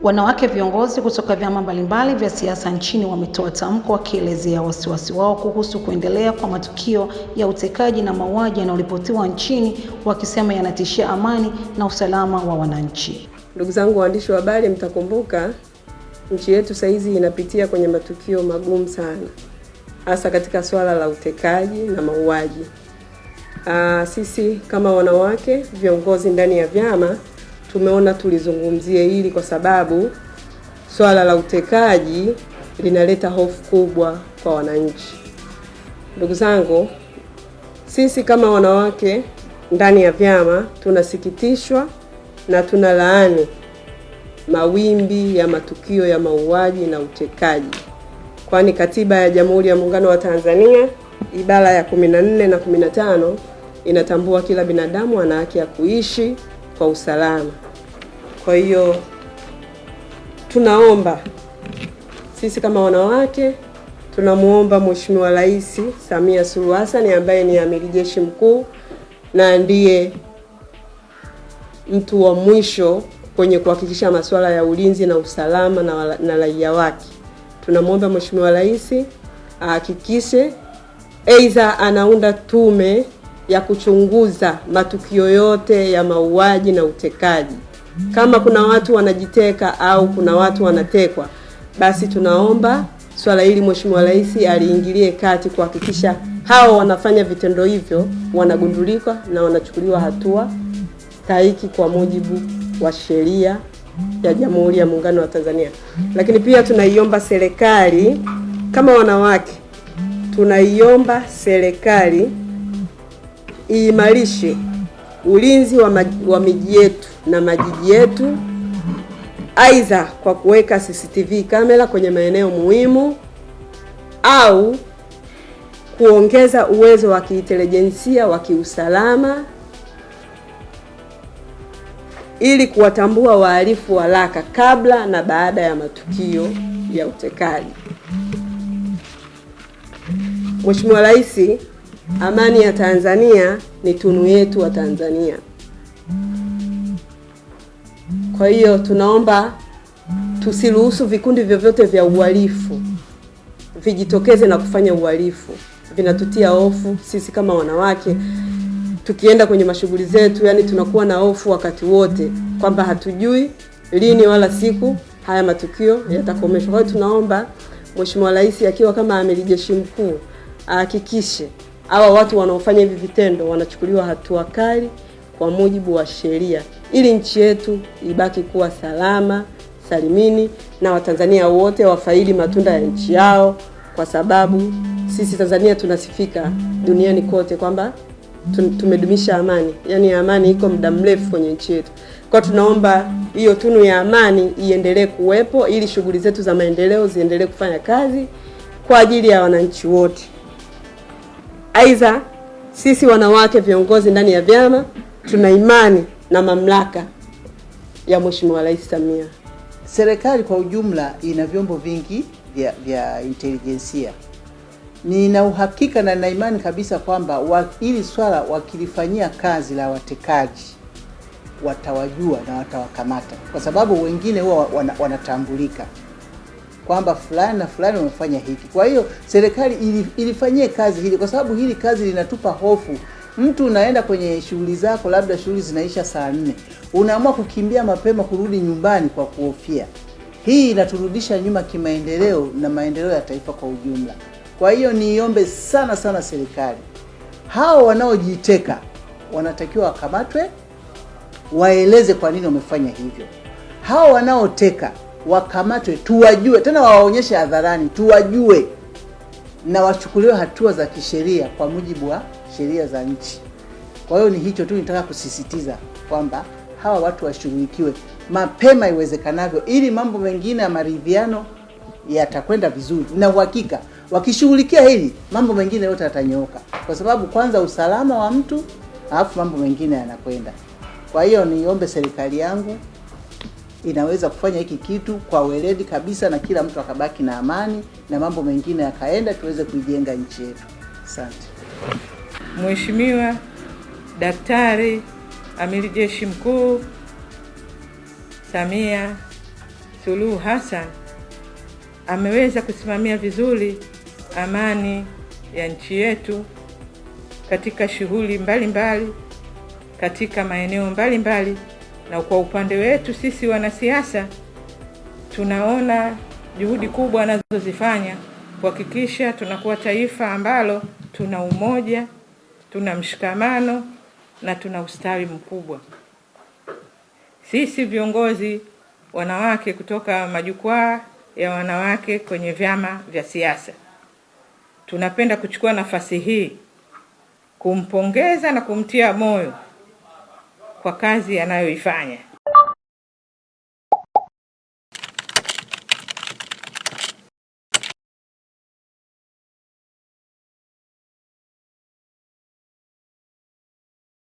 Wanawake viongozi kutoka vyama mbalimbali vya siasa nchini wametoa tamko wakielezea wasiwasi wao kuhusu kuendelea kwa matukio ya utekaji na mauaji yanayoripotiwa nchini, wakisema yanatishia amani na usalama wa wananchi. Ndugu zangu waandishi wa habari, mtakumbuka nchi yetu saizi inapitia kwenye matukio magumu sana, hasa katika swala la utekaji na mauaji. Sisi kama wanawake viongozi ndani ya vyama tumeona tulizungumzie hili kwa sababu swala la utekaji linaleta hofu kubwa kwa wananchi. Ndugu zangu, sisi kama wanawake ndani ya vyama tunasikitishwa na tunalaani mawimbi ya matukio ya mauaji na utekaji. Kwani Katiba ya Jamhuri ya Muungano wa Tanzania ibara ya 14 na 15 inatambua kila binadamu ana haki ya kuishi kwa usalama. Kwa hiyo tunaomba sisi kama wanawake, tunamuomba Mheshimiwa Rais Samia Suluhu Hassan ambaye ni Amiri Jeshi Mkuu na ndiye mtu wa mwisho kwenye kuhakikisha masuala ya ulinzi na usalama na raia wake. Tunamuomba Mheshimiwa Rais ahakikishe aidha anaunda tume ya kuchunguza matukio yote ya mauaji na utekaji. Kama kuna watu wanajiteka au kuna watu wanatekwa, basi tunaomba swala hili Mheshimiwa Rais aliingilie kati kuhakikisha hao wanafanya vitendo hivyo wanagundulika na wanachukuliwa hatua stahiki kwa mujibu wa sheria ya Jamhuri ya Muungano wa Tanzania. Lakini pia tunaiomba serikali kama wanawake, tunaiomba serikali iimarishe ulinzi wa miji yetu na majiji yetu, aidha kwa kuweka CCTV kamera kwenye maeneo muhimu au kuongeza uwezo wa kiintelijensia wa kiusalama ili kuwatambua wahalifu haraka kabla na baada ya matukio ya utekaji. Mheshimiwa Rais, amani ya Tanzania ni tunu yetu wa Tanzania. Kwa hiyo tunaomba tusiruhusu vikundi vyovyote vya uhalifu vijitokeze na kufanya uhalifu. Vinatutia hofu sisi kama wanawake. Tukienda kwenye mashughuli zetu, yani tunakuwa na hofu wakati wote kwamba hatujui lini wala siku haya matukio yatakomeshwa. Kwa hiyo tunaomba Mheshimiwa Rais akiwa kama Amiri Jeshi Mkuu ahakikishe hawa watu wanaofanya hivi vitendo wanachukuliwa hatua kali kwa mujibu wa sheria, ili nchi yetu ibaki kuwa salama salimini na Watanzania wote wafaidi matunda ya nchi yao, kwa sababu sisi Tanzania tunasifika duniani kote kwamba tumedumisha amani. Yani amani iko muda mrefu kwenye nchi yetu. Kwa tunaomba hiyo tunu ya amani iendelee kuwepo ili shughuli zetu za maendeleo ziendelee kufanya kazi kwa ajili ya wananchi wote. Aidha, sisi wanawake viongozi ndani ya vyama tuna imani na mamlaka ya Mheshimiwa Rais Samia. Serikali kwa ujumla ina vyombo vingi vya intelijensia. Nina uhakika na imani kabisa kwamba hili swala wakilifanyia kazi la watekaji watawajua na watawakamata, kwa sababu wengine huwa wanatambulika kwamba fulani na fulani wamefanya hiki. Kwa hiyo serikali ilifanyie kazi hili, kwa sababu hili kazi linatupa hofu. Mtu unaenda kwenye shughuli zako, labda shughuli zinaisha saa 4, unaamua kukimbia mapema kurudi nyumbani kwa kuhofia. Hii inaturudisha nyuma kimaendeleo na maendeleo ya taifa kwa ujumla. Kwa hiyo niombe sana sana serikali, hao wanaojiteka wanatakiwa wakamatwe, waeleze kwa nini wamefanya hivyo. Hao wanaoteka wakamatwe, tuwajue, tena waonyeshe hadharani, tuwajue na wachukuliwe hatua za kisheria kwa mujibu wa sheria za nchi. Kwa hiyo ni hicho tu nitaka kusisitiza kwamba hawa watu washughulikiwe mapema iwezekanavyo, ili mambo mengine ya maridhiano yatakwenda vizuri. Na uhakika wakishughulikia hili, mambo mengine yote yatanyooka, kwa sababu kwanza usalama wa mtu, alafu mambo mengine yanakwenda. Kwa hiyo niombe serikali yangu inaweza kufanya hiki kitu kwa weledi kabisa, na kila mtu akabaki na amani na mambo mengine yakaenda, tuweze kuijenga nchi yetu. Asante. Mheshimiwa Daktari Amiri Jeshi Mkuu Samia Suluhu Hassan ameweza kusimamia vizuri amani ya nchi yetu katika shughuli mbalimbali, katika maeneo mbalimbali, na kwa upande wetu sisi wanasiasa tunaona juhudi kubwa anazozifanya kuhakikisha tunakuwa taifa ambalo tuna umoja, tuna mshikamano na tuna ustawi mkubwa. Sisi viongozi wanawake kutoka majukwaa ya wanawake kwenye vyama vya siasa tunapenda kuchukua nafasi hii kumpongeza na kumtia moyo kwa kazi anayoifanya.